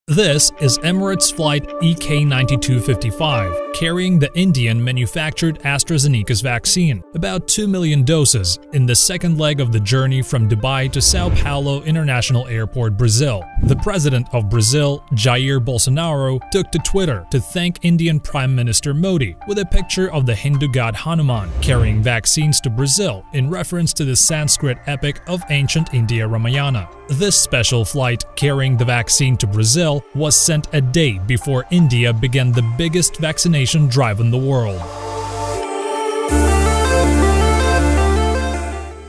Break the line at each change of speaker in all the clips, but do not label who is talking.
This is Emirates Flight EK9255, carrying the Indian-manufactured AstraZeneca's vaccine, about 2 million doses, in the second leg of the journey from Dubai to Sao Paulo International Airport, Brazil. The president of Brazil, Jair Bolsonaro, took to Twitter to thank Indian Prime Minister Modi with a picture of the Hindu god Hanuman carrying vaccines to Brazil in reference to the Sanskrit epic of ancient India Ramayana. This special flight carrying the vaccine to Brazil was sent a day before India began the biggest vaccination drive in the world.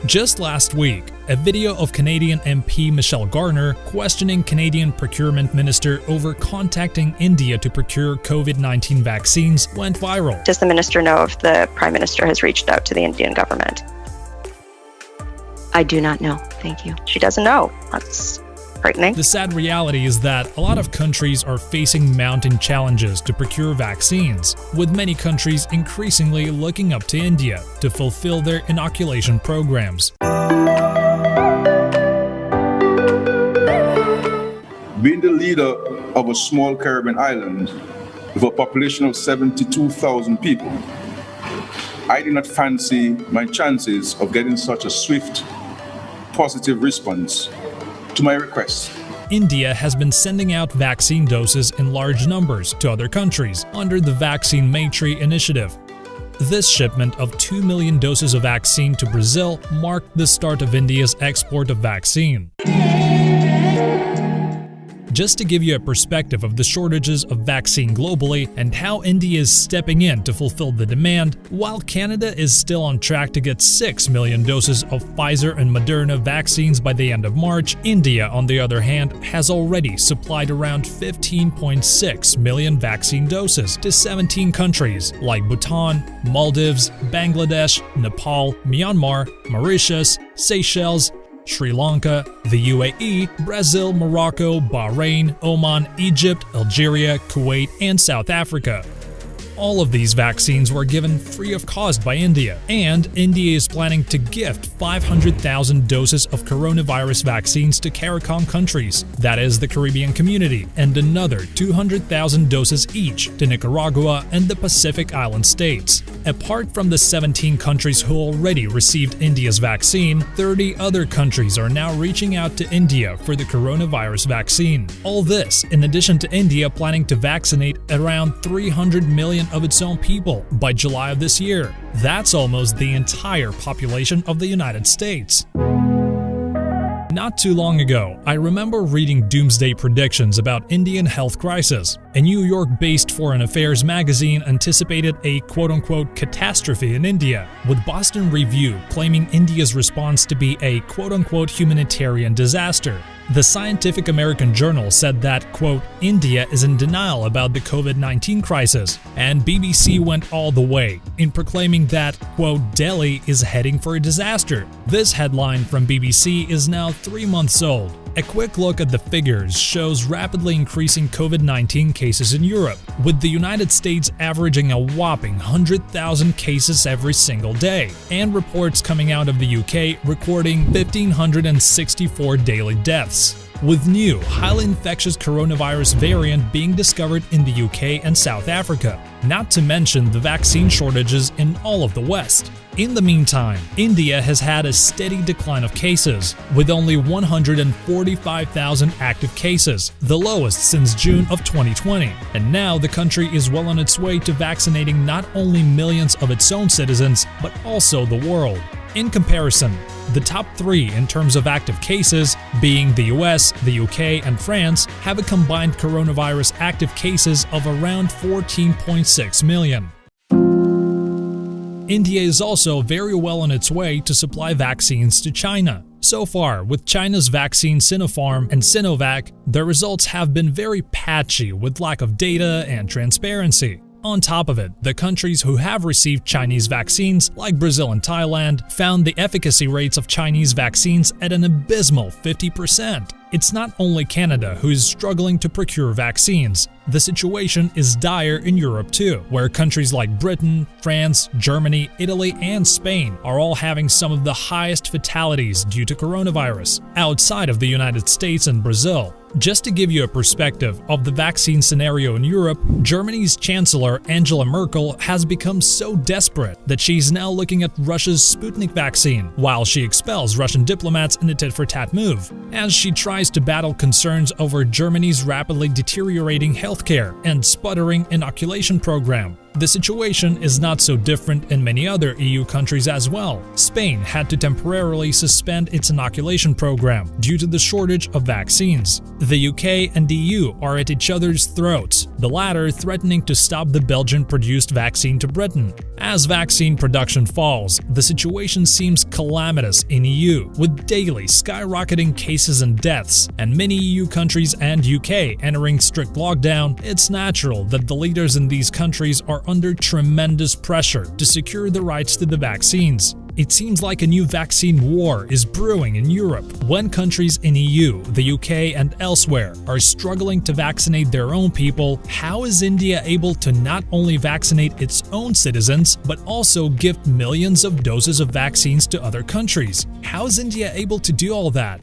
Just last week, a video of Canadian MP Michelle Garner questioning Canadian Procurement Minister over contacting India to procure COVID-19 vaccines went viral.
Does the minister know if the Prime Minister has reached out to the Indian government?
I do not know. Thank you.
She doesn't know. That's frightening.
The sad reality is that a lot of countries are facing mounting challenges to procure vaccines, with many countries increasingly looking up to India to fulfill their inoculation programs.
Being the leader of a small Caribbean island with a population of 72,000 people, I do not fancy my chances of getting such a swift, positive response to my request.
India has been sending out vaccine doses in large numbers to other countries under the vaccine Maitri initiative. This shipment of 2 million doses of vaccine to Brazil marked the start of India's export of vaccine. Just to give you a perspective of the shortages of vaccine globally and how India is stepping in to fulfill the demand, while Canada is still on track to get 6 million doses of Pfizer and Moderna vaccines by the end of March, India, on the other hand, has already supplied around 15.6 million vaccine doses to 17 countries like Bhutan, Maldives, Bangladesh, Nepal, Myanmar, Mauritius, Seychelles, Sri Lanka, the UAE, Brazil, Morocco, Bahrain, Oman, Egypt, Algeria, Kuwait, and South Africa. All of these vaccines were given free of cost by India, and India is planning to gift 500,000 doses of coronavirus vaccines to CARICOM countries, that is the Caribbean community, and another 200,000 doses each to Nicaragua and the Pacific Island states. Apart from the 17 countries who already received India's vaccine, 30 other countries are now reaching out to India for the coronavirus vaccine. All this in addition to India planning to vaccinate around 300 million of its own people by July of this year. That's almost the entire population of the United States. Not too long ago, I remember reading doomsday predictions about Indian health crisis. A New York-based foreign affairs magazine anticipated a quote-unquote catastrophe in India, with Boston Review claiming India's response to be a quote-unquote humanitarian disaster. The Scientific American Journal said that, quote, India is in denial about the COVID-19 crisis, and BBC went all the way in proclaiming that, quote, Delhi is heading for a disaster. This headline from BBC is now 3 months old. A quick look at the figures shows rapidly increasing COVID-19 cases in Europe, with the United States averaging a whopping 100,000 cases every single day, and reports coming out of the UK recording 1,564 daily deaths, with new, highly infectious coronavirus variant being discovered in the UK and South Africa, not to mention the vaccine shortages in all of the West. In the meantime, India has had a steady decline of cases, with only 145,000 active cases, the lowest since June of 2020. And now the country is well on its way to vaccinating not only millions of its own citizens, but also the world. In comparison, the top 3 in terms of active cases, being the US, the UK, and France, have a combined coronavirus active cases of around 14.6 million. India is also very well on its way to supply vaccines to China. So far, with China's vaccine Sinopharm and Sinovac, the results have been very patchy with lack of data and transparency. On top of it, the countries who have received Chinese vaccines, like Brazil and Thailand, found the efficacy rates of Chinese vaccines at an abysmal 50%. It's not only Canada who is struggling to procure vaccines. the situation is dire in Europe too, where countries like Britain, France, Germany, Italy, and Spain are all having some of the highest fatalities due to coronavirus, outside of the United States and Brazil. Just to give you a perspective of the vaccine scenario in Europe, Germany's Chancellor Angela Merkel has become so desperate that she's now looking at Russia's Sputnik vaccine, while she expels Russian diplomats in a tit-for-tat move, as she tries to battle concerns over Germany's rapidly deteriorating healthcare and sputtering inoculation program. The situation is not so different in many other EU countries as well. Spain had to temporarily suspend its inoculation program due to the shortage of vaccines. The UK and EU are at each other's throats, the latter threatening to stop the Belgian-produced vaccine to Britain. As vaccine production falls, the situation seems calamitous in EU, with daily skyrocketing cases and deaths, and many EU countries and UK entering strict lockdown. It's natural that the leaders in these countries are under tremendous pressure to secure the rights to the vaccines. It seems like a new vaccine war is brewing in Europe when countries in EU, the UK, and elsewhere are struggling to vaccinate their own people. How is India able to not only vaccinate its own citizens, but also gift millions of doses of vaccines to other countries? How is India able to do all that?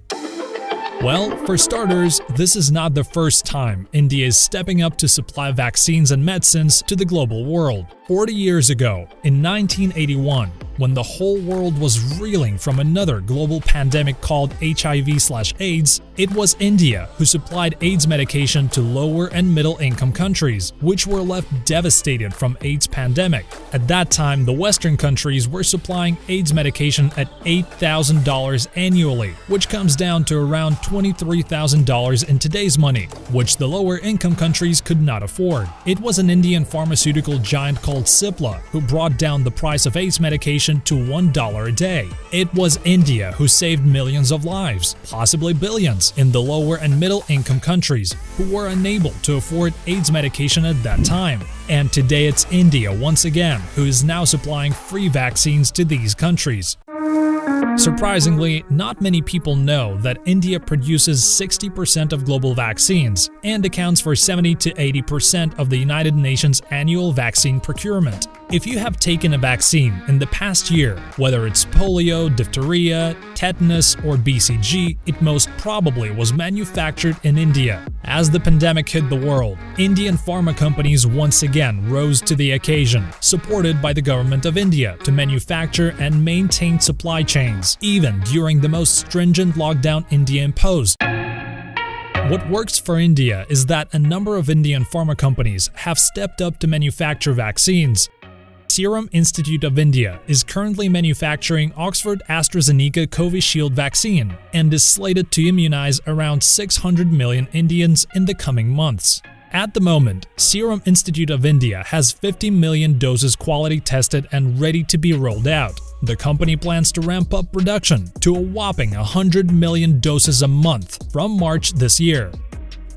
Well, for starters, this is not the first time India is stepping up to supply vaccines and medicines to the global world. 40 years ago, in 1981, when the whole world was reeling from another global pandemic called HIV/AIDS, it was India who supplied AIDS medication to lower and middle-income countries, which were left devastated from AIDS pandemic. At that time, the Western countries were supplying AIDS medication at $8,000 annually, which comes down to around $23,000 in today's money, which the lower-income countries could not afford. It was an Indian pharmaceutical giant called Cipla who brought down the price of AIDS medication to $1 a day. It was India who saved millions of lives, possibly billions, in the lower and middle income countries who were unable to afford AIDS medication at that time. And today it's India once again who is now supplying free vaccines to these countries. Surprisingly, not many people know that India produces 60% of global vaccines and accounts for 70 to 80% of the United Nations annual vaccine procurement. If you have taken a vaccine in the past year, whether it's polio, diphtheria, tetanus, or BCG, it most probably was manufactured in India. As the pandemic hit the world, Indian pharma companies once again rose to the occasion, supported by the government of India to manufacture and maintain supply chains, even during the most stringent lockdown India imposed. What works for India is that a number of Indian pharma companies have stepped up to manufacture vaccines. Serum Institute of India is currently manufacturing Oxford AstraZeneca Covishield vaccine and is slated to immunize around 600 million Indians in the coming months. At the moment, Serum Institute of India has 50 million doses quality tested and ready to be rolled out. The company plans to ramp up production to a whopping 100 million doses a month from March this year.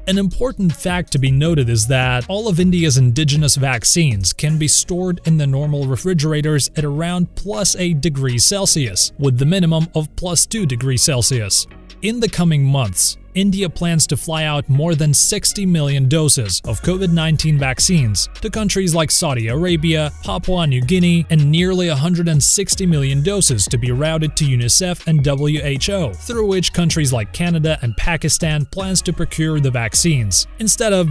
An important fact to be noted is that all of India's indigenous vaccines can be stored in the normal refrigerators at around +8 degrees Celsius, with the minimum of +2 degrees Celsius. In the coming months, India plans to fly out more than 60 million doses of COVID-19 vaccines to countries like Saudi Arabia, Papua New Guinea, and nearly 160 million doses to be routed to UNICEF and WHO, through which countries like Canada and Pakistan plans to procure the vaccines, instead of,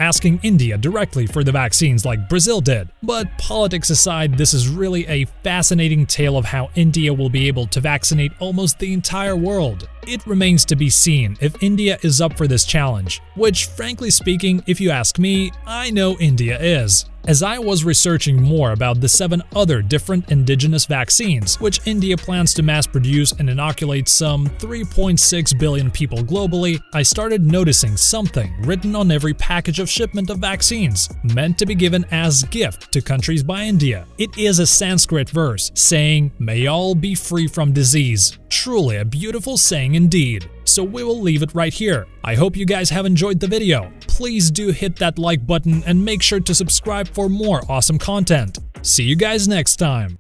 asking India directly for the vaccines like Brazil did. But politics aside, this is really a fascinating tale of how India will be able to vaccinate almost the entire world. It remains to be seen if India is up for this challenge, which, frankly speaking, if you ask me, I know India is. As I was researching more about the 7 other different indigenous vaccines, which India plans to mass produce and inoculate some 3.6 billion people globally, I started noticing something written on every package of shipment of vaccines, meant to be given as gift to countries by India. It is a Sanskrit verse saying, "May all be free from disease." Truly a beautiful saying indeed. So we will leave it right here. I hope you guys have enjoyed the video. Please do hit that like button and make sure to subscribe for more awesome content. See you guys next time.